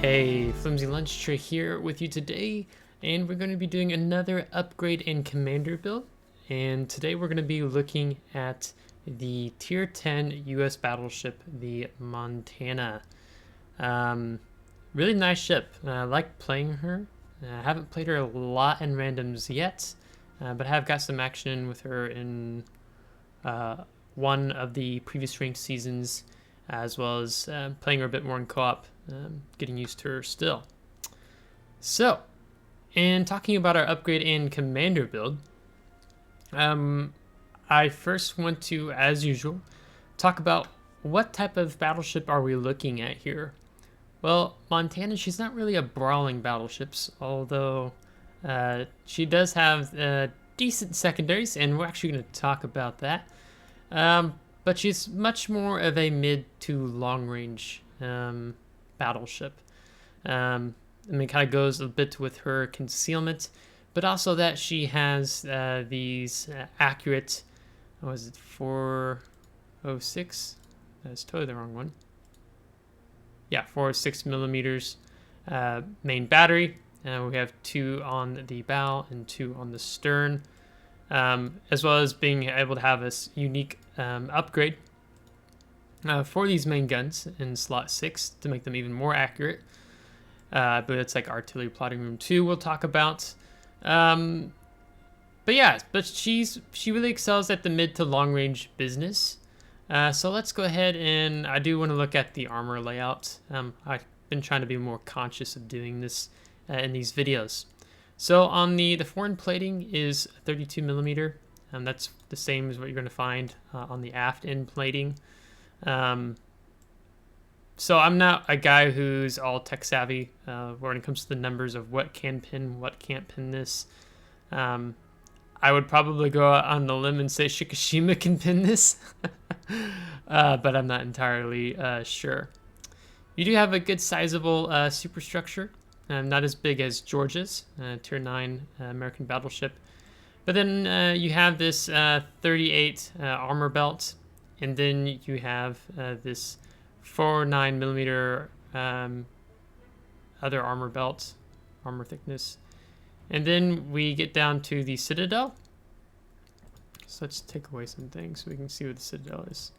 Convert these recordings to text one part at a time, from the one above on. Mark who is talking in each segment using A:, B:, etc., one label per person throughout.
A: Hey, Flimsy Lunch Tray here with you today, and we're going to be doing another upgrade in Commander build. And today we're going to be looking at the Tier 10 US battleship, the Montana. Really nice ship. I like playing her. I haven't played her a lot in randoms yet, but I have got some action with her in one of the previous ranked seasons, as well as playing her a bit more in co-op, getting used to her still. So, in talking about our upgrade in Commander build, I first want to, as usual, talk about what type of battleship are we looking at here. Well, Montana, she's not really a brawling battleship, although she does have decent secondaries, and we're actually going to talk about that. But she's much more of a mid to long range battleship. Kind of goes a bit with her concealment, but also that she has these accurate, what was it, 406? That's totally the wrong one. Yeah, 406 millimeters main battery. We have 2 on the bow and 2 on the stern. As well as being able to have this unique upgrade for these main guns in slot 6 to make them even more accurate. But it's like artillery plotting room 2 we'll talk about. But she really excels at the mid to long range business. So let's go ahead, and I do want to look at the armor layout. I've been trying to be more conscious of doing this in these videos. So on the foreign plating is 32 millimeter. That's the same as what you're going to find on the aft end plating. So I'm not a guy who's all tech savvy when it comes to the numbers of what can pin, what can't pin this. I would probably go out on the limb and say Shikishima can pin this, but I'm not entirely sure. You do have a good sizable superstructure. Not as big as Georgia's, Tier 9 American battleship. But then you have this 38 armor belt, and then you have this 4.9 millimeter other armor belt, armor thickness. And then we get down to the Citadel. So let's take away some things so we can see what the Citadel is.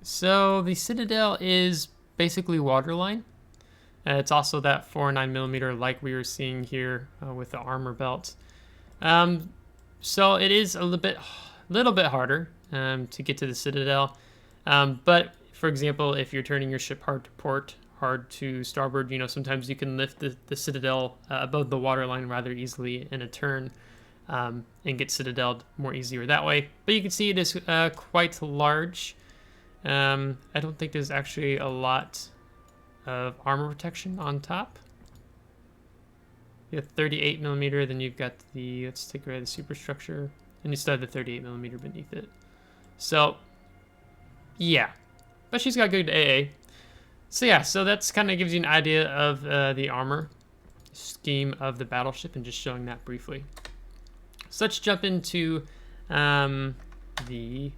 A: So the Citadel is basically waterline. It's also that 4.9 millimeter like we were seeing here with the armor belt. So it is a little bit harder to get to the Citadel. But for example, if you're turning your ship hard to port, hard to starboard, sometimes you can lift the Citadel above the waterline rather easily in a turn and get Citadeled more easier that way. But you can see it is quite large. I don't think there's actually a lot of armor protection on top. You have 38 millimeter, then you've got let's take away the superstructure, and you still have the 38 millimeter beneath it. So, yeah. But she's got good AA. So yeah, so that's kind of gives you an idea of the armor scheme of the battleship, and just showing that briefly. So let's jump into the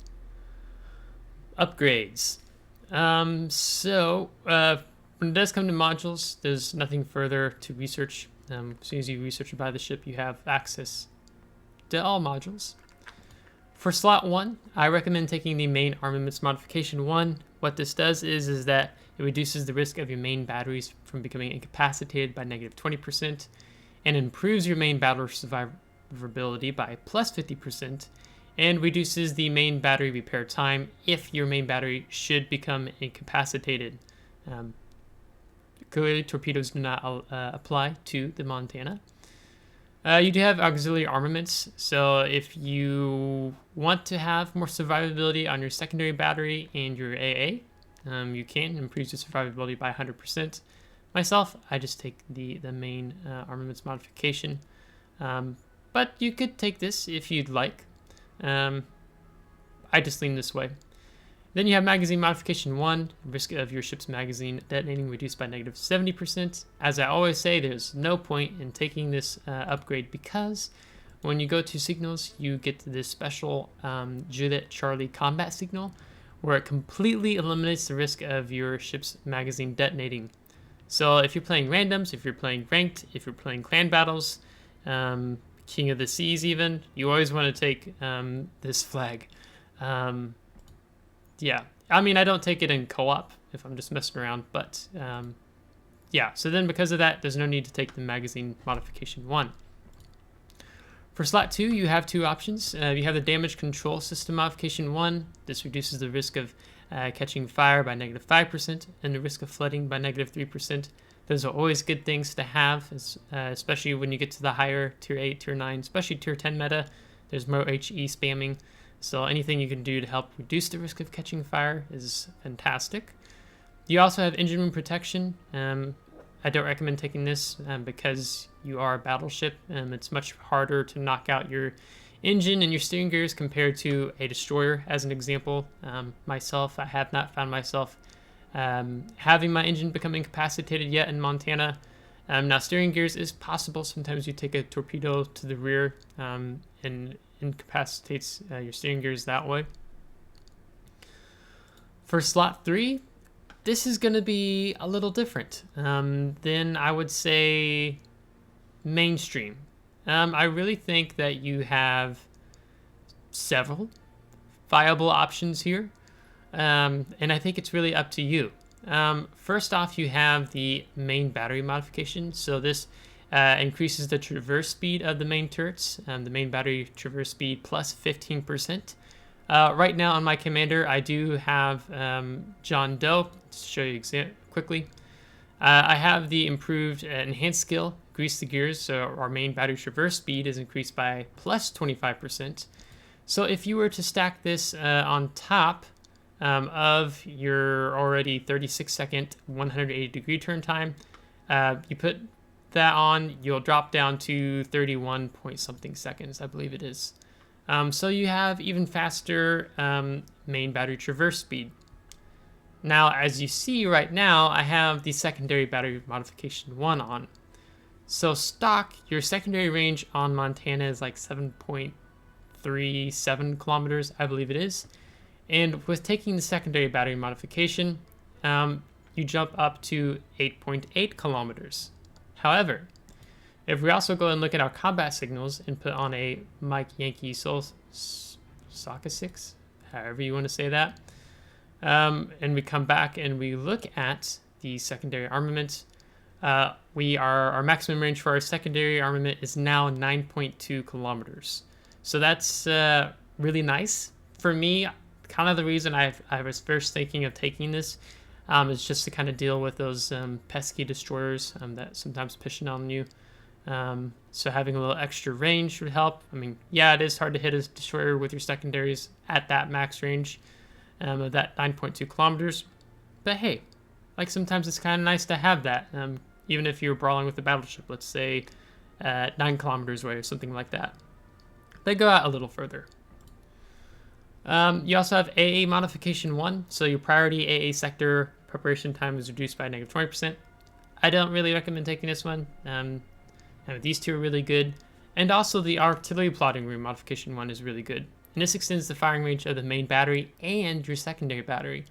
A: upgrades. When it does come to modules, there's nothing further to research. As soon as you research and buy the ship, you have access to all modules. For slot 1, I recommend taking the main armaments modification 1. What this does is that it reduces the risk of your main batteries from becoming incapacitated by negative 20% and improves your main battery survivability by plus 50% and reduces the main battery repair time if your main battery should become incapacitated. Clearly, torpedoes do not apply to the Montana. You do have auxiliary armaments, so if you want to have more survivability on your secondary battery and your AA, you can improve your survivability by 100%. Myself, I just take the main armaments modification, but you could take this if you'd like. I just lean this way. Then you have magazine modification 1, risk of your ship's magazine detonating reduced by negative 70%. As I always say, there's no point in taking this upgrade because when you go to signals, you get this special Juliet Charlie combat signal where it completely eliminates the risk of your ship's magazine detonating. So if you're playing randoms, if you're playing ranked, if you're playing clan battles, King of the Seas even, you always want to take this flag. Yeah, I mean, I don't take it in co-op if I'm just messing around, but yeah, so then because of that, there's no need to take the magazine modification 1. For slot 2, you have two options. You have the damage control system modification 1. This reduces the risk of catching fire by -5% and the risk of flooding by -3%. Those are always good things to have, especially when you get to the higher tier 8, tier 9, especially tier 10 meta. There's more HE spamming, so anything you can do to help reduce the risk of catching fire is fantastic. You also have engine room protection. I don't recommend taking this because you are a battleship. It's much harder to knock out your engine and your steering gears compared to a destroyer, as an example. Myself, I have not found myself having my engine become incapacitated yet in Montana. Now, steering gears is possible. Sometimes you take a torpedo to the rear and incapacitates your steering gears that way. For slot 3, this is going to be a little different than I would say mainstream. I really think that you have several viable options here, and I think it's really up to you. First off, you have the main battery modification. So this increases the traverse speed of the main turrets, the main battery traverse speed plus 15%. Right now on my commander, I do have John Doe. To show you quickly, I have the improved enhanced skill, grease the gears, so our main battery traverse speed is increased by plus 25%. So if you were to stack this on top of your already 36-second 180-degree turn time, you put that on, you'll drop down to 31 point something seconds, I believe it is. So you have even faster main battery traverse speed. Now, as you see right now, I have the secondary battery modification 1 on. So stock, your secondary range on Montana is like 7.37 kilometers, I believe it is. And with taking the secondary battery modification, you jump up to 8.8 kilometers. However, if we also go and look at our combat signals and put on a Mike Yankee Soccer 6, however you want to say that, and we come back and we look at the secondary armament, our maximum range for our secondary armament is now 9.2 kilometers. So that's really nice. For me, kind of the reason I was first thinking of taking this is just to kind of deal with those pesky destroyers that sometimes push on you. So having a little extra range would help. I mean, yeah, it is hard to hit a destroyer with your secondaries at that max range of that 9.2 kilometers. But hey, like sometimes it's kind of nice to have that, even if you're brawling with a battleship, let's say 9 kilometers away or something like that. They go out a little further. You also have AA modification 1, so your priority AA sector preparation time is reduced by -20%. I don't really recommend taking this one. These two are really good. And also the artillery plotting room modification 1 is really good. And this extends the firing range of the main battery and your secondary battery.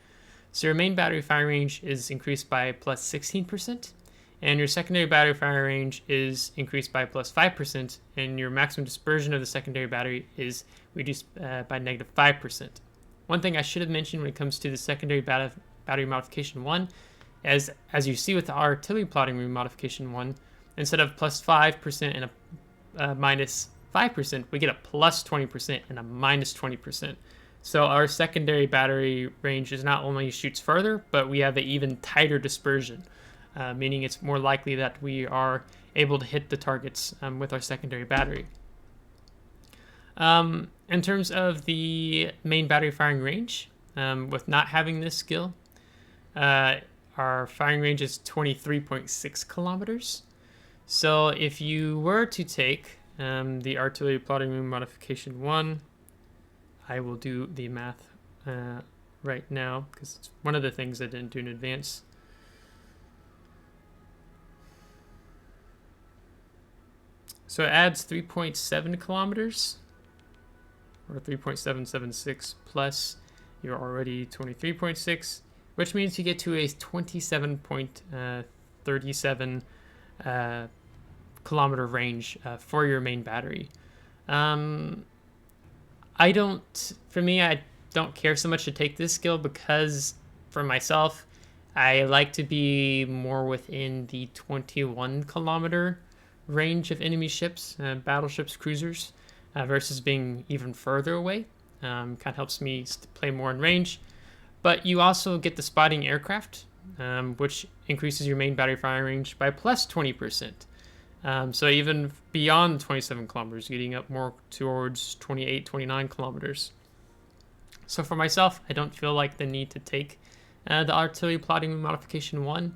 A: So your main battery firing range is increased by plus 16%, and your secondary battery firing range is increased by plus 5%, and your maximum dispersion of the secondary battery is reduced by -5%. One thing I should have mentioned when it comes to the secondary battery modification 1, as you see with the artillery plotting room modification 1, instead of plus 5% and a minus 5%, we get a plus 20% and a minus 20%. So our secondary battery range is not only shoots further, but we have an even tighter dispersion, meaning it's more likely that we are able to hit the targets with our secondary battery. In terms of the main battery firing range, with not having this skill, our firing range is 23.6 kilometers. So if you were to take the artillery plotting room modification 1, I will do the math right now because it's one of the things I didn't do in advance. So it adds 3.7 kilometers or 3.776 plus your already 23.6, which means you get to a 27.3 37 kilometer range for your main battery. I don't care so much to take this skill because for myself, I like to be more within the 21 kilometer range of enemy ships, battleships, cruisers, versus being even further away. Kind of helps me play more in range. But you also get the spotting aircraft, which increases your main battery firing range by plus 20%. So even beyond 27 kilometers, getting up more towards 28, 29 kilometers. So for myself, I don't feel like the need to take the artillery plotting modification 1.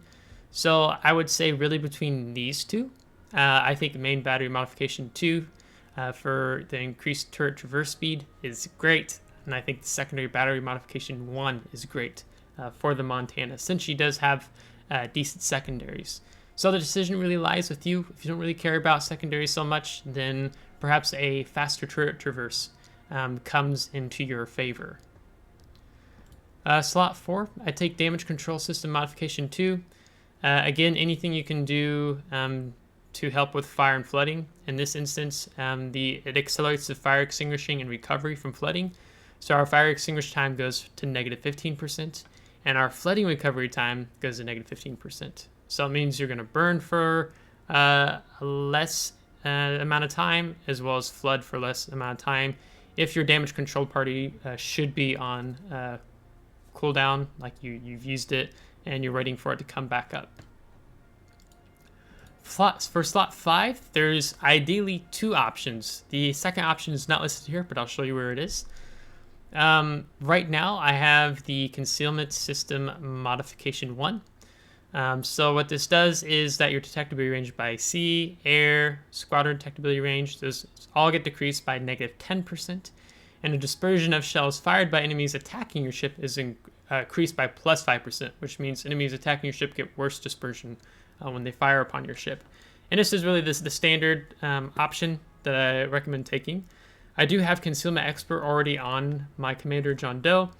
A: So I would say really between these two, I think the main battery modification 2 for the increased turret traverse speed is great. And I think the secondary battery modification 1 is great for the Montana, since she does have decent secondaries. So the decision really lies with you. If you don't really care about secondaries so much, then perhaps a faster turret traverse comes into your favor. Slot 4, I take damage control system modification 2. Again, anything you can do to help with fire and flooding. In this instance, it accelerates the fire extinguishing and recovery from flooding. So our fire extinguish time goes to negative 15%, and our flooding recovery time goes to negative 15%. So it means you're going to burn for less amount of time, as well as flood for less amount of time. If your damage control party should be on cooldown, like you've used it and you're waiting for it to come back up. For slot 5, there's ideally 2 options. The second option is not listed here, but I'll show you where it is. Right now, I have the concealment system modification 1. So what this does is that your detectability range by sea, air, squadron detectability range, those all get decreased by negative 10%. And the dispersion of shells fired by enemies attacking your ship is increased by plus 5%, which means enemies attacking your ship get worse dispersion when they fire upon your ship. And this is really the standard option that I recommend taking. I do have Concealment Expert already on my Commander John Doe.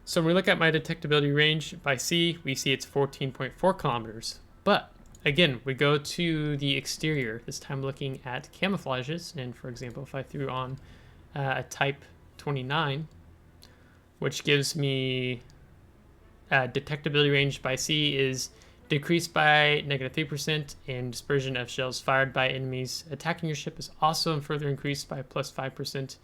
A: So when we look at my detectability range by sea, we see it's 14.4 kilometers. But again, we go to the exterior, this time looking at camouflages. And for example, if I threw on a Type 29, which gives me detectability range by sea is decreased by negative 3%, and dispersion of shells fired by enemies attacking your ship is also further increased by plus 5%.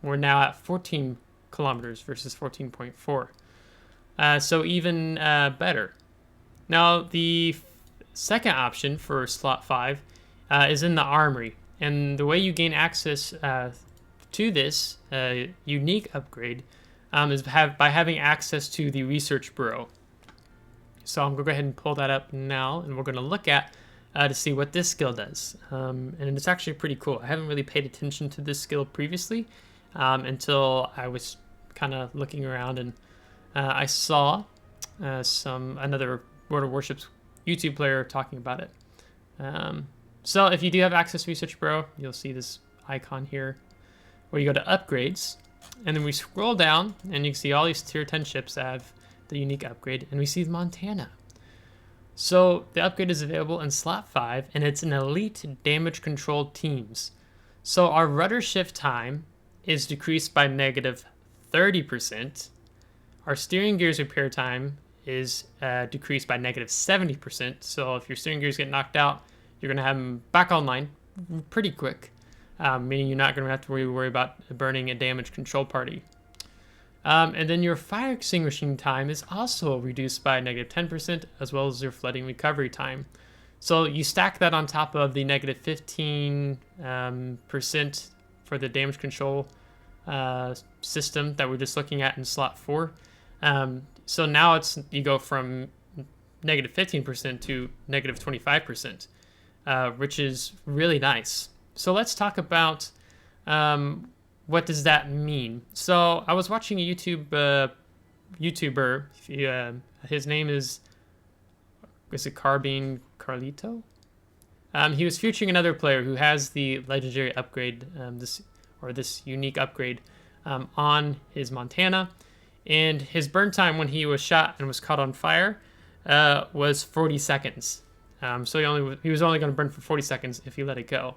A: We're now at 14 kilometers versus 14.4. So even better. Now, the second option for slot 5 is in the Armory. And the way you gain access to this unique upgrade is by having access to the Research Bureau. So I'm going to go ahead and pull that up now, and we're going to look at to see what this skill does. And it's actually pretty cool. I haven't really paid attention to this skill previously until I was kind of looking around, and I saw another World of Warships YouTube player talking about it. So if you do have access to Research Bureau, you'll see this icon here where you go to Upgrades, and then we scroll down, and you can see all these tier 10 ships that have the unique upgrade, and we see Montana. So the upgrade is available in slot 5, and it's an elite damage control teams. So our rudder shift time is decreased by negative 30%. Our steering gears repair time is decreased by negative 70%. So if your steering gears get knocked out, you're going to have them back online pretty quick, meaning you're not going to have to worry about burning a damage control party. And then your fire extinguishing time is also reduced by negative 10%, as well as your flooding recovery time. So you stack that on top of the negative 15% for the damage control system that we're just looking at in slot 4. So now you go from negative 15% to negative 25%, which is really nice. So let's talk about what does that mean? So I was watching a YouTuber. His name is it Carbine Carlito? He was featuring another player who has the legendary upgrade, this unique upgrade on his Montana, and his burn time when he was shot and was caught on fire was 40 seconds. So he was only going to burn for 40 seconds if he let it go.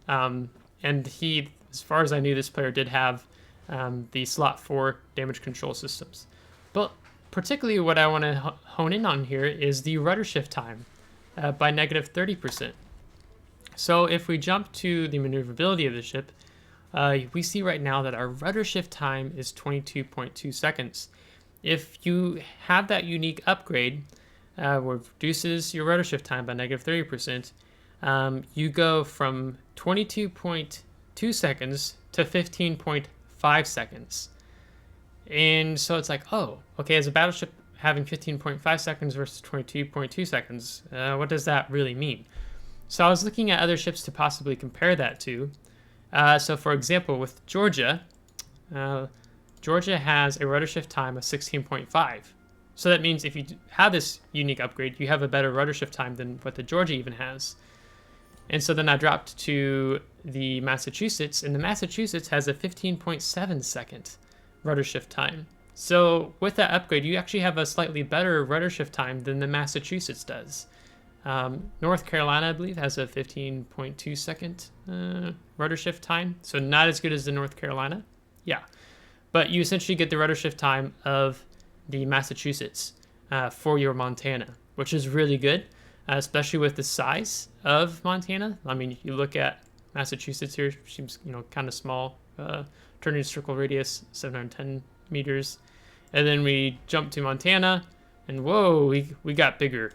A: And he, as far as I knew, this player did have the slot 4 damage control systems. But particularly what I want to hone in on here is the rudder shift time by negative 30%. So if we jump to the maneuverability of the ship, we see right now that our rudder shift time is 22.2 seconds. If you have that unique upgrade, where it reduces your rudder shift time by negative 30%, you go from 22.2 seconds to 15.5 seconds. And so it's like, oh, okay, as a battleship having 15.5 seconds versus 22.2 seconds, what does that really mean? So I was looking at other ships to possibly compare that to. So for example, with Georgia, Georgia has a rudder shift time of 16.5. So that means if you have this unique upgrade, you have a better rudder shift time than what the Georgia even has. And so then I dropped to the Massachusetts, and the Massachusetts has a 15.7 second rudder shift time. So with that upgrade, you actually have a slightly better rudder shift time than the Massachusetts does. North Carolina, I believe, has a 15.2 second rudder shift time. So not as good as the North Carolina. Yeah. But you essentially get the rudder shift time of the Massachusetts for your Montana, which is really good, especially with the size of Montana. I mean, you look at Massachusetts here, seems kind of small, turning circle radius 710 meters, and then we jump to Montana, and whoa, we got bigger,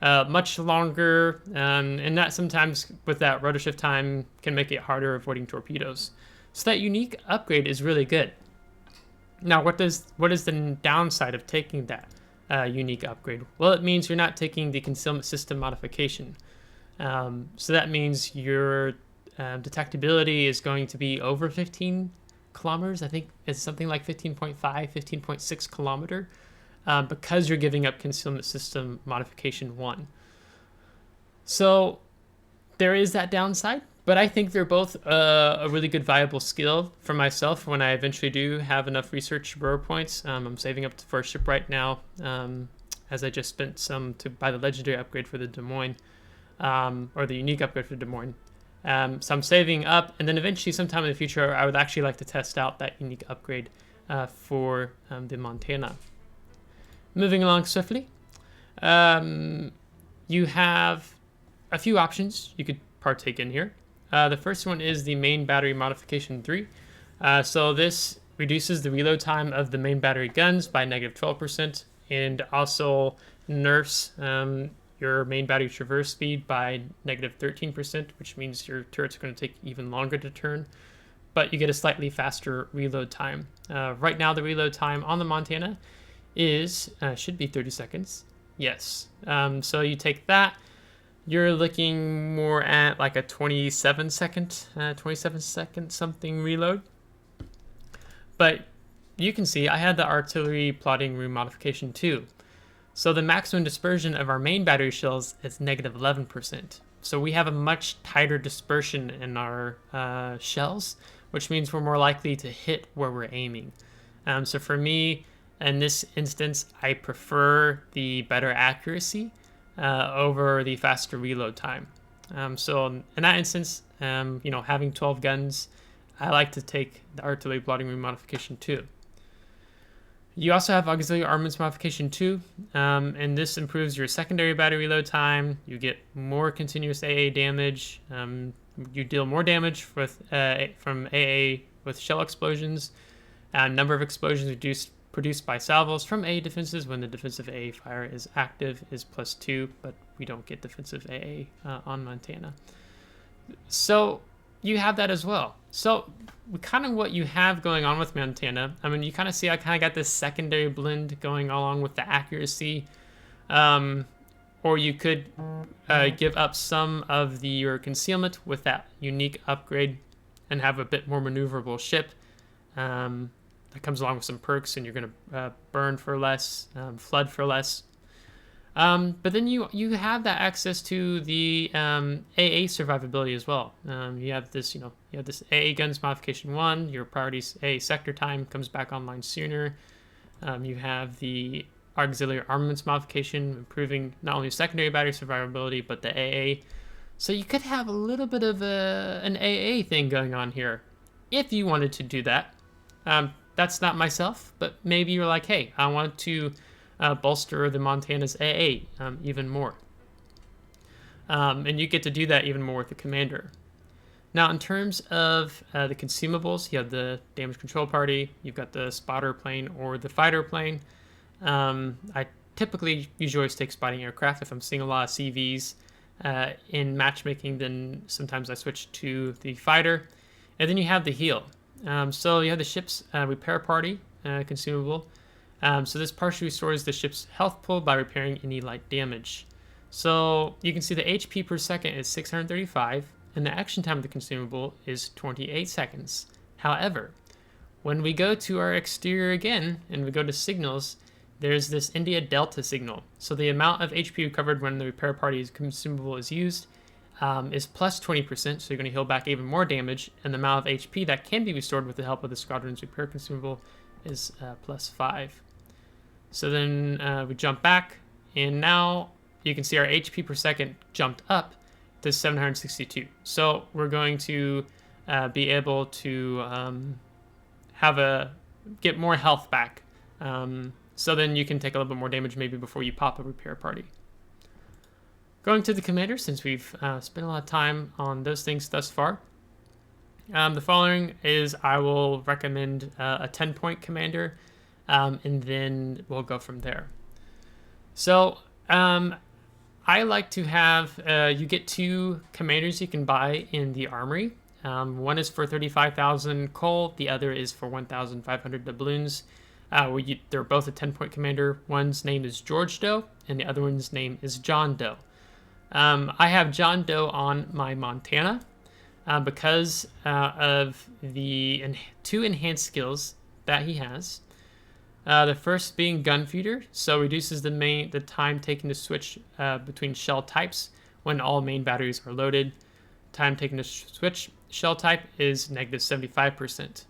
A: much longer, and that sometimes with that rudder shift time can make it harder avoiding torpedoes. So that unique upgrade is really good. Now, what is the downside of taking that unique upgrade? Well, it means you're not taking the concealment system modification. So that means your detectability is going to be over 15 kilometers. I think it's something like 15.5, 15.6 kilometer, because you're giving up concealment system modification 1. So there is that downside. But I think they're both a really good viable skill for myself when I eventually do have enough research rower points. I'm saving up for a ship right now, as I just spent some to buy the legendary upgrade for the Des Moines, or the unique upgrade for Des Moines. So I'm saving up, and then eventually sometime in the future, I would actually like to test out that unique upgrade for the Montana. Moving along swiftly, you have a few options you could partake in here. The first one is the main battery modification 3. So this reduces the reload time of the main battery guns by negative 12%, and also nerfs your main battery traverse speed by negative 13%, which means your turrets are going to take even longer to turn, but you get a slightly faster reload time. Right now, the reload time on the Montana is should be 30 seconds. Yes. So you take that. You're looking more at like a 27 second something reload. But you can see I had the artillery plotting room modification 2. So the maximum dispersion of our main battery shells is negative 11%. So we have a much tighter dispersion in our shells, which means we're more likely to hit where we're aiming. So for me, in this instance, I prefer the better accuracy over the faster reload time. So in that instance, having 12 guns, I like to take the artillery plotting room modification 2. You also have auxiliary armaments modification 2, and this improves your secondary battery reload time. You get more continuous AA damage. You deal more damage with from AA with shell explosions. Number of explosions produced by salvos from AA defenses when the defensive AA fire is active is +2, but we don't get defensive AA on Montana. So you have that as well. So kind of what you have going on with Montana, I mean, you kind of see I kind of got this secondary blend going along with the accuracy, or you could give up some of your concealment with that unique upgrade and have a bit more maneuverable ship. That comes along with some perks, and you're going to burn for less, flood for less. But then you have that access to the AA survivability as well. You have this AA guns modification 1. Your priority's AA sector time comes back online sooner. You have the auxiliary armaments modification, improving not only secondary battery survivability, but the AA. So you could have a little bit of an AA thing going on here, if you wanted to do that. That's not myself, but maybe you're like, hey, I want to bolster the Montana's AA even more. And you get to do that even more with the commander. Now, in terms of the consumables, you have the damage control party, you've got the spotter plane or the fighter plane. I typically usually take spotting aircraft. If I'm seeing a lot of CVs in matchmaking, then sometimes I switch to the fighter. And then you have the heal. So you have the ship's repair party consumable. So this partially restores the ship's health pool by repairing any light damage. So you can see the HP per second is 635, and the action time of the consumable is 28 seconds. However, when we go to our exterior again, and we go to signals, there's this India Delta signal. So the amount of HP recovered when the repair party's consumable is used is plus 20%, so you're going to heal back even more damage, and the amount of HP that can be restored with the help of the squadron's repair consumable is plus 5. So then we jump back, and now you can see our HP per second jumped up to 762. So we're going to be able to get more health back. So then you can take a little bit more damage maybe before you pop a repair party. Going to the commander, since we've spent a lot of time on those things thus far. The following is I will recommend a 10-point commander, and then we'll go from there. So I like to have, you get 2 commanders you can buy in the Armory. One is for 35,000 coal, the other is for 1,500 doubloons. They're both a 10-point commander. One's name is George Doe, and the other one's name is John Doe. I have John Doe on my Montana because of the 2 enhanced skills that he has. The first being gun feeder, so reduces the time taken to switch between shell types when all main batteries are loaded. Time taken to switch shell type is negative 75%.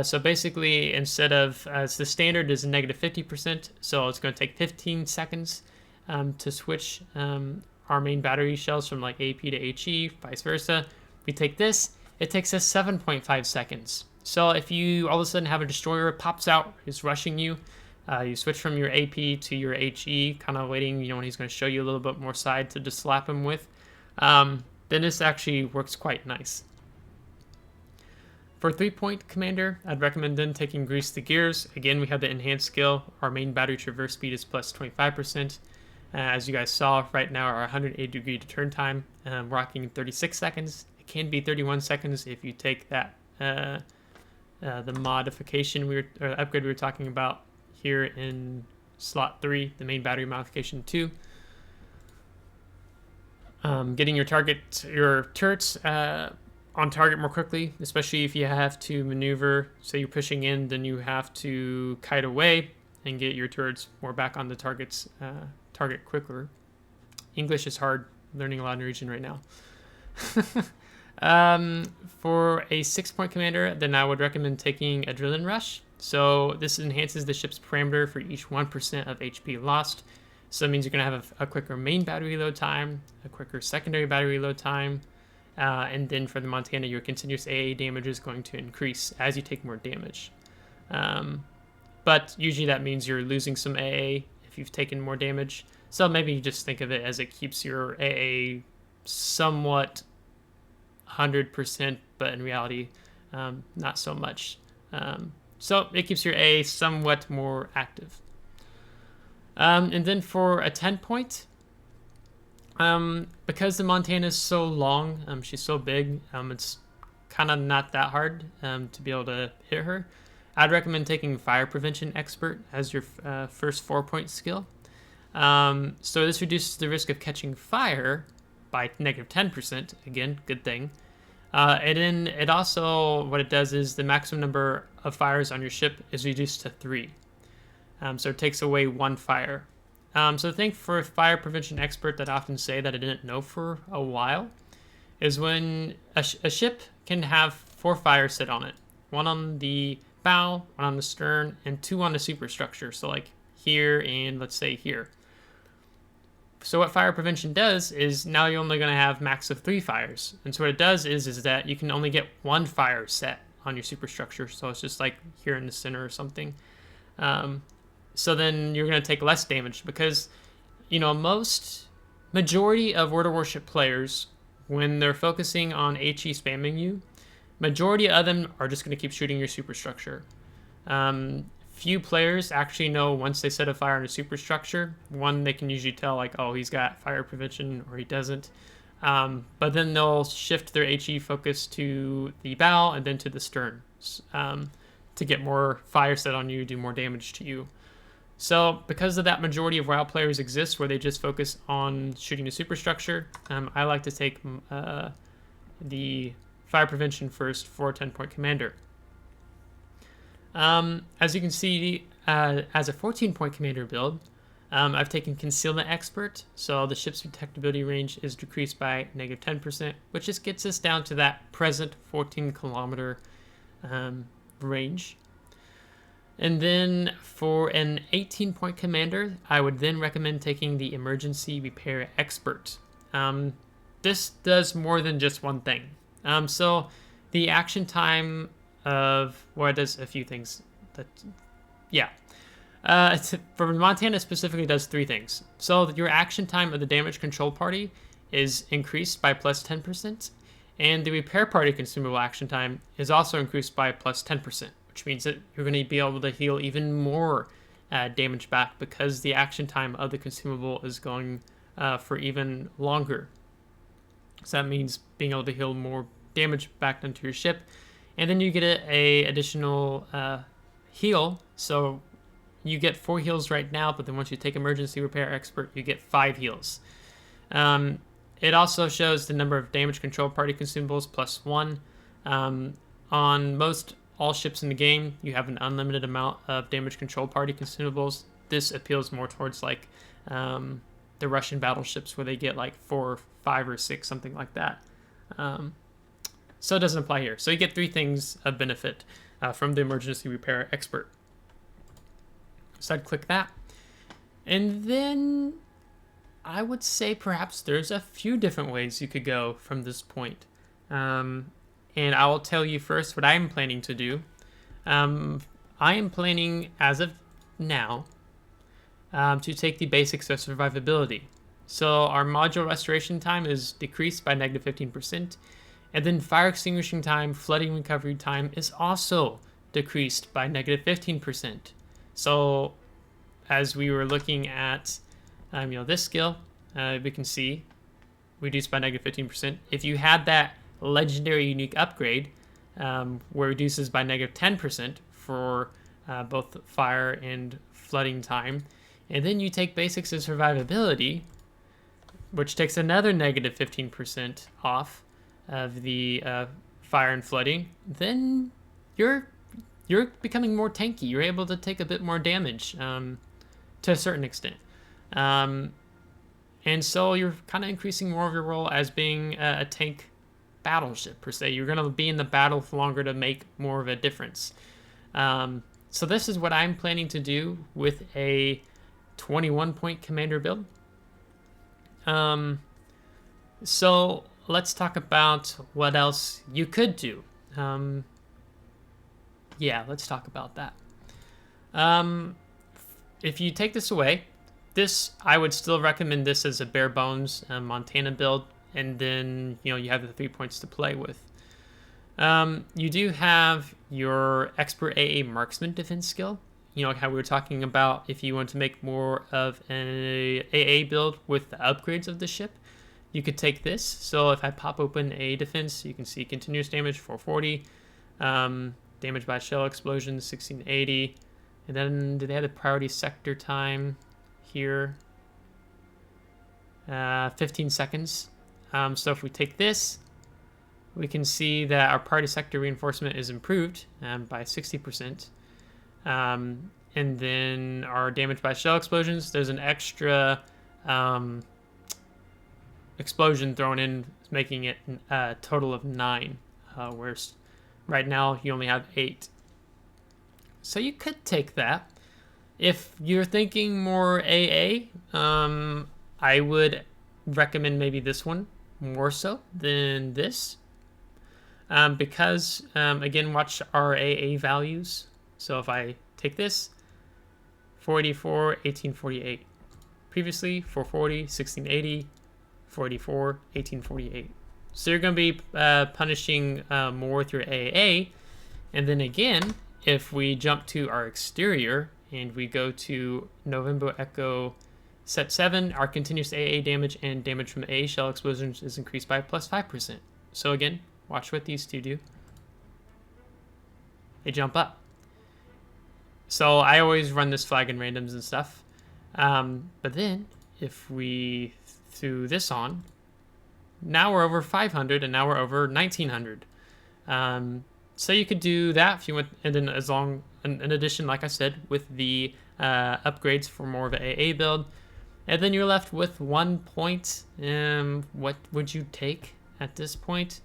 A: So basically, instead of the standard is negative 50%, so it's going to take 15 seconds to switch our main battery shells from like AP to HE, vice versa. We take this, it takes us 7.5 seconds. So if you all of a sudden have a destroyer pops out, is rushing you, you switch from your AP to your HE, kind of waiting, when he's going to show you a little bit more side to just slap him with, then this actually works quite nice. For 3-point commander, I'd recommend then taking Grease the Gears. Again, we have the enhanced skill. Our main battery traverse speed is plus 25%. As you guys saw, right now our 180-degree turn time, rocking 36 seconds. It can be 31 seconds if you take that the modification upgrade we were talking about here in slot 3, the main battery modification 2. Getting your turrets on target more quickly, especially if you have to maneuver. Say you're pushing in, then you have to kite away and get your turrets more back on the target quicker. English is hard. Learning a lot in region right now. For a 6-point commander, then I would recommend taking Adrenaline Rush. So this enhances the ship's parameter for each 1% of HP lost. So that means you're going to have a quicker main battery load time, a quicker secondary battery load time, and then for the Montana, your continuous AA damage is going to increase as you take more damage. But usually that means you're losing some AA if you've taken more damage. So maybe you just think of it as it keeps your AA somewhat 100%, but in reality, not so much. So it keeps your AA somewhat more active. And then for a 10-point, because the Montana is so long, she's so big, it's kind of not that hard to be able to hit her. I'd recommend taking Fire Prevention Expert as your first 4-point skill. So this reduces the risk of catching fire by negative 10%. Again, good thing. And then it also, what it does is the maximum number of fires on your ship is reduced to 3. So it takes away 1 fire. So the thing for Fire Prevention Expert that I often say that I didn't know for a while is when a ship can have 4 fires set on it. 1 on the bow, 1 on the stern, and 2 on the superstructure. So like here, and let's say here. So what fire prevention does is now you're only going to have max of 3 fires. And so what it does is that you can only get 1 fire set on your superstructure. So it's just like here in the center or something. So then you're going to take less damage because, majority of World of Warship players, when they're focusing on HE spamming you, majority of them are just going to keep shooting your superstructure. Few players actually know once they set a fire on a superstructure, one, they can usually tell like, oh, he's got fire prevention or he doesn't. But then they'll shift their HE focus to the bow and then to the stern to get more fire set on you, do more damage to you. So because of that, majority of WoW players exist where they just focus on shooting the superstructure. I like to take the fire prevention first for a 10-point commander. As you can see, as a 14-point commander build, I've taken Concealment Expert, so the ship's detectability range is decreased by -10%, which just gets us down to that present 14-kilometer range. And then for an 18-point commander, I would then recommend taking the Emergency Repair Expert. This does more than just one thing. So the action time of, well, it does a few things. For Montana specifically, does 3 things. So your action time of the damage control party is increased by +10%, and the repair party consumable action time is also increased by +10%, which means that you're going to be able to heal even more damage back because the action time of the consumable is going for even longer. So that means being able to heal more damage back into your ship. And then you get a additional heal. So you get 4 heals right now, but then once you take Emergency Repair Expert, you get 5 heals. It also shows the number of damage control party consumables +1. On most all ships in the game, you have an unlimited amount of damage control party consumables. This appeals more towards like the Russian battleships where they get like 4, 5, or 6, something like that. So it doesn't apply here. So you get 3 things of benefit from the Emergency Repair Expert. So I'd click that. And then I would say perhaps there's a few different ways you could go from this point. And I will tell you first what I'm planning to do. I am planning, as of now, to take the basics of survivability. So our module restoration time is decreased by -15%. And then fire extinguishing time, flooding recovery time is also decreased by -15%. So as we were looking at this skill, we can see reduced by -15%. If you had that legendary unique upgrade where it reduces by -10% for both fire and flooding time, and then you take basics of survivability, which takes another -15% off of the fire and flooding, then you're becoming more tanky. You're able to take a bit more damage to a certain extent. And so you're kind of increasing more of your role as being a tank battleship, per se. You're going to be in the battle for longer to make more of a difference. So this is what I'm planning to do with a 21-point commander build. So let's talk about what else you could do. Let's talk about that. If you take this away, I would still recommend this as a bare bones Montana build, and then you have the 3 points to play with. You do have your expert AA marksman defense skill. How we were talking about if you want to make more of an AA build with the upgrades of the ship, you could take this. So if I pop open a defense, you can see continuous damage 440, damage by shell explosions 1680, and then do they have the priority sector time here? 15 seconds. So if we take this, we can see that our priority sector reinforcement is improved by 60%. And then our damage by shell explosions, there's an extra explosion thrown in, making it a total of 9, whereas right now you only have 8. So you could take that If you're thinking more AA, I would recommend maybe this one more so than this. Because, again, watch our AA values. So if I take this, 484, 1848. Previously, 440, 1680, 484, 1848. So you're going to be punishing more with your AA. And then again, if we jump to our exterior and we go to November Echo Set 7, our continuous AA damage and damage from AA shell explosions is increased by plus 5%. So again, watch what these two do. They jump up. So I always run this flag in randoms and stuff. But then if we threw this on, now we're over 500 and now we're over 1900. So you could do that if you want, and then in addition, like I said, with the upgrades for more of an AA build. And then you're left with 1 point. What would you take at this point?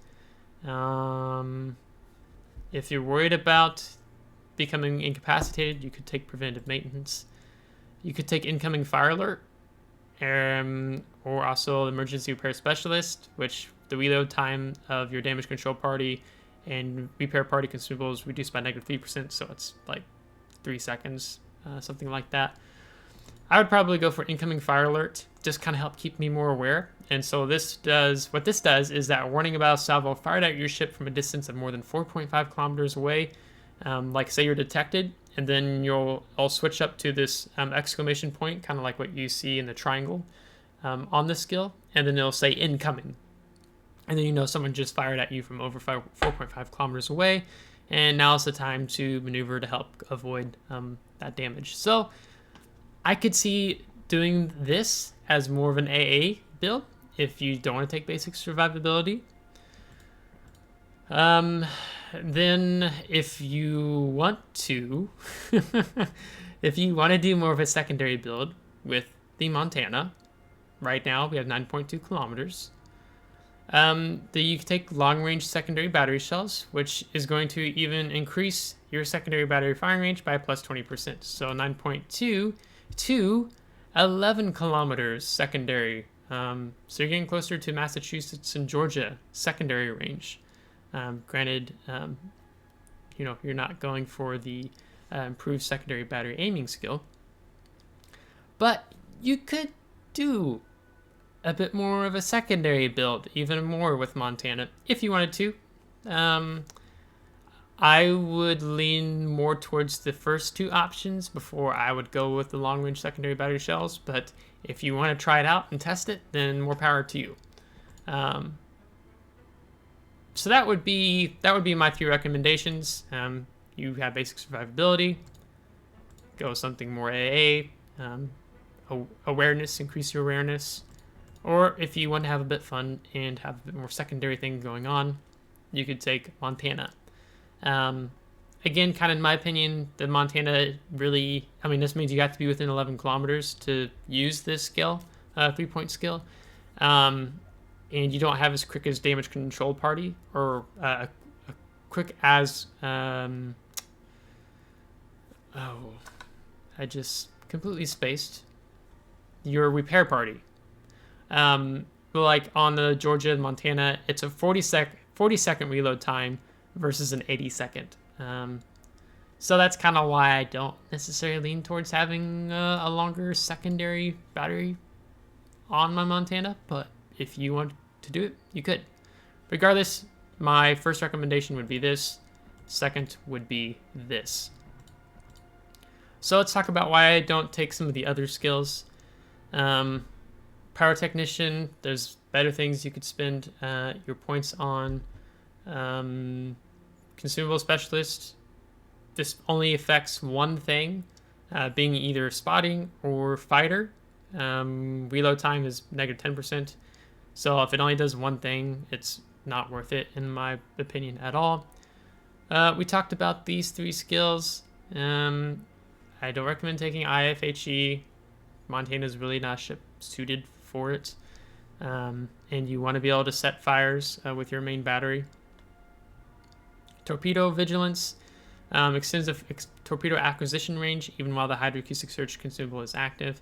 A: If you're worried about becoming incapacitated, you could take preventive maintenance. You could take incoming fire alert, or also emergency repair specialist, which the reload time of your damage control party and repair party consumables reduced by -3%, so it's like 3 seconds, something like that. I would probably go for incoming fire alert, just kind of help keep me more aware. And so what this does is that warning about a salvo fired at your ship from a distance of more than 4.5 kilometers away, like say you're detected, and then I'll switch up to this exclamation point, kind of like what you see in the triangle on this skill, and then it'll say incoming. And then you know someone just fired at you from over 4.5 kilometers away, and now it's the time to maneuver to help avoid that damage. So I could see doing this as more of an AA build if you don't want to take basic survivability. Then if you want to, if you want to do more of a secondary build with the Montana, right now we have 9.2 kilometers. You can take long-range secondary battery shells, which is going to even increase your secondary battery firing range by plus 20%. So 9.2 to 11 kilometers secondary. So you're getting closer to Massachusetts and Georgia secondary range. Granted, you're not going for the improved secondary battery aiming skill, but you could do a bit more of a secondary build, even more with Montana, if you wanted to. I would lean more towards the first two options before I would go with the long-range secondary battery shells, but if you want to try it out and test it, then more power to you. So that would be my 3 recommendations. You have basic survivability, go something more AA, awareness, increase your awareness, or if you want to have a bit fun and have a bit more secondary thing going on, you could take Montana. Again, kind of in my opinion, the Montana really, this means you have to be within 11 kilometers to use this skill, 3-point skill. And you don't have as quick as damage control party, or quick as, I just completely spaced your repair party. Like on the Georgia and Montana, it's a 40-second reload time versus an 80-second. So that's kind of why I don't necessarily lean towards having a longer secondary battery on my Montana, but if you want to do it, you could. Regardless, my first recommendation would be this. Second would be this. So let's talk about why I don't take some of the other skills. Pyrotechnician, there's better things you could spend your points on. Consumable specialist, this only affects one thing, being either spotting or fighter. Reload time is -10%. So if it only does one thing, it's not worth it, in my opinion, at all. We talked about these 3 skills. I don't recommend taking IFHE. Montana is really not ship suited for it. And you want to be able to set fires with your main battery. Torpedo vigilance. Extends the torpedo acquisition range even while the hydroacoustic surge consumable is active.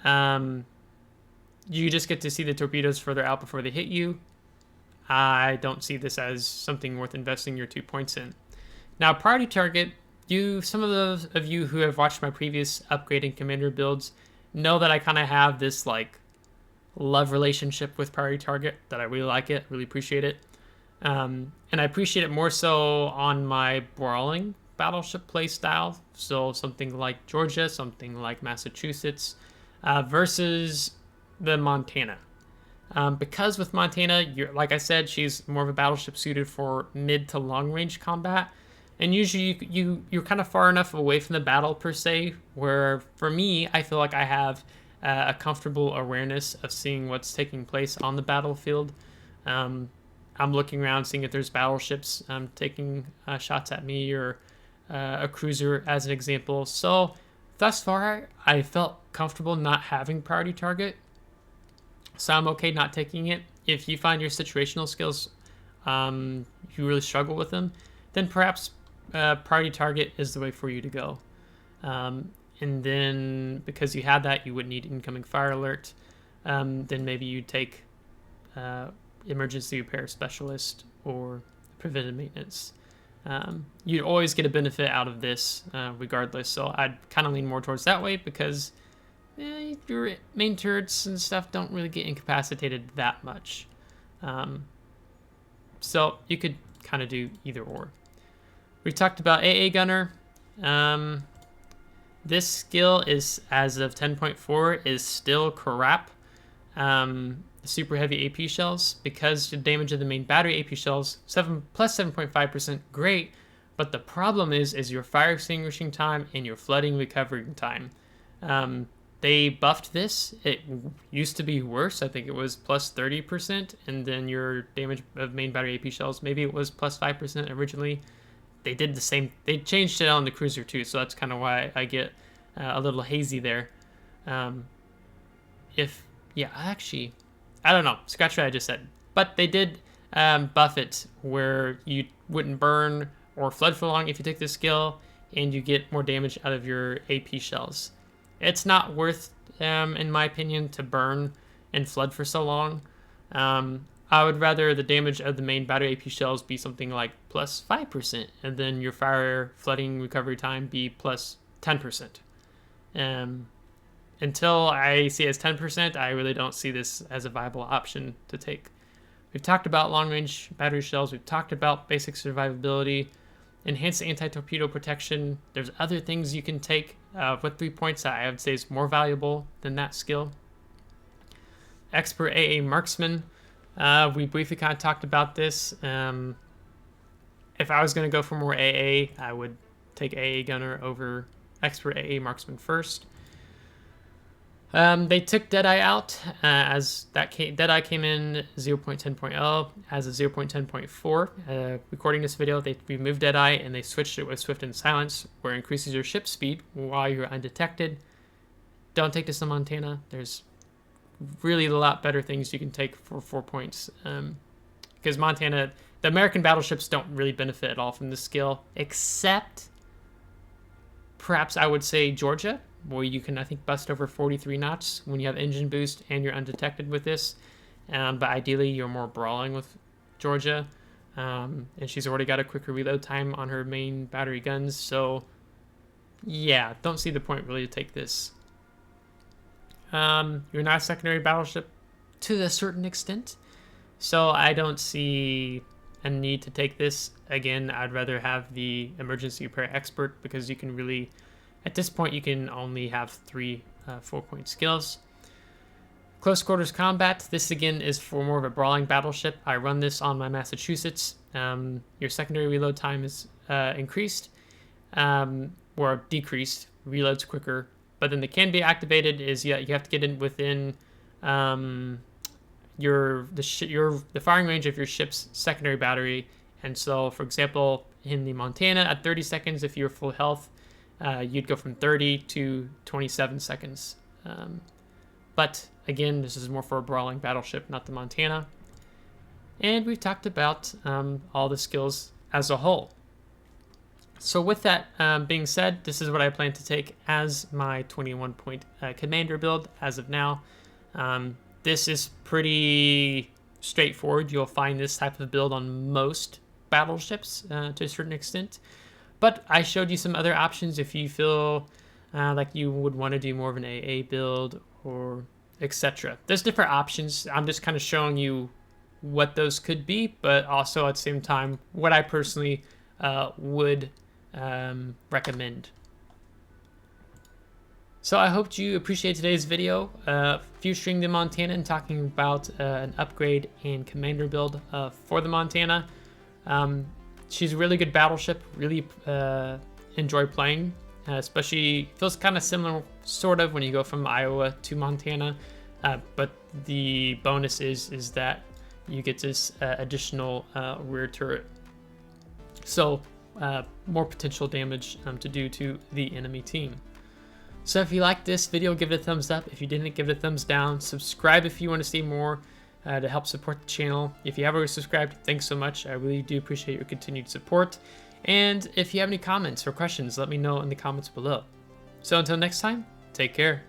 A: You just get to see the torpedoes further out before they hit you. I don't see this as something worth investing your 2 points in. Now, priority target, some of those of you who have watched my previous upgrading commander builds know that I kind of have this like love relationship with priority target, that I really like it, really appreciate it. And I appreciate it more so on my brawling battleship playstyle. So something like Georgia, something like Massachusetts, versus the Montana. Because with Montana, like I said, she's more of a battleship suited for mid to long range combat. And usually you're kind of far enough away from the battle per se, where for me, I feel like I have a comfortable awareness of seeing what's taking place on the battlefield. I'm looking around, seeing if there's battleships taking shots at me, or a cruiser as an example. So thus far, I felt comfortable not having priority target. So I'm okay not taking it. If you find your situational skills, you really struggle with them, then perhaps priority target is the way for you to go. And then because you have that, you would need incoming fire alert. Then maybe you take emergency repair specialist or preventive maintenance. You'd always get a benefit out of this regardless. So I'd kind of lean more towards that way because your main turrets and stuff don't really get incapacitated that much. So you could kind of do either or. We talked about AA Gunner. This skill is, as of 10.4, is still crap. Super heavy AP shells, because the damage of the main battery AP shells, plus 7.5%, great. But the problem is your fire extinguishing time and your flooding recovery time. They buffed this. It used to be worse. I think it was plus 30%, and then your damage of main battery AP shells, maybe it was plus 5% originally. They did the same. They changed it on the cruiser too, so that's kind of why I get a little hazy there. Actually, I don't know. Scratch what I just said. But they did buff it where you wouldn't burn or flood for long if you take this skill, and you get more damage out of your AP shells. It's not worth, in my opinion, to burn and flood for so long. I would rather the damage of the main battery AP shells be something like plus 5%, and then your fire flooding recovery time be plus 10%. Until I see it as 10%, I really don't see this as a viable option to take. We've talked about long-range battery shells. We've talked about basic survivability, enhanced anti-torpedo protection. There's other things you can take with 3 points that I would say is more valuable than that skill. Expert AA Marksman. We briefly kind of talked about this. If I was going to go for more AA, I would take AA Gunner over Expert AA Marksman first. They took Deadeye out as Deadeye came in 0.10.0 as a 0.10.4. Recording this video, they removed Deadeye and they switched it with Swift and Silence, where it increases your ship speed while you're undetected. Don't take this in Montana. There's really a lot better things you can take for 4 points. Because Montana, the American battleships don't really benefit at all from this skill, except perhaps I would say Georgia, where you can, I think, bust over 43 knots when you have engine boost and you're undetected with this. But ideally, you're more brawling with Georgia. And she's already got a quicker reload time on her main battery guns. So, yeah, don't see the point really to take this. You're not a secondary battleship to a certain extent. So I don't see a need to take this. Again, I'd rather have the emergency repair expert, because you can really, at this point, you can only have 3 4-point skills. Close quarters combat. This again is for more of a brawling battleship. I run this on my Massachusetts. Your secondary reload time is increased or decreased. Reloads quicker. But then the can be activated is you have to get in within the firing range of your ship's secondary battery. And so, for example, in the Montana, at 30 seconds, if you're full health, you'd go from 30 to 27 seconds. But again, this is more for a brawling battleship, not the Montana. And we've talked about all the skills as a whole. So with that being said, this is what I plan to take as my 21 point commander build as of now. This is pretty straightforward. You'll find this type of build on most battleships to a certain extent. But I showed you some other options if you feel like you would want to do more of an AA build or etc. There's different options. I'm just kind of showing you what those could be, but also at the same time what I personally would recommend. So I hope you appreciate today's video, featuring the Montana and talking about an upgrade and commander build for the Montana. She's a really good battleship, really enjoy playing, especially feels kind of similar sort of when you go from Iowa to Montana, but the bonus is that you get this additional rear turret. So more potential damage to do to the enemy team. So if you liked this video, give it a thumbs up. If you didn't, give it a thumbs down. Subscribe if you want to see more to help support the channel. If you have already subscribed, thanks so much. I really do appreciate your continued support. And if you have any comments or questions, let me know in the comments below. So until next time, take care.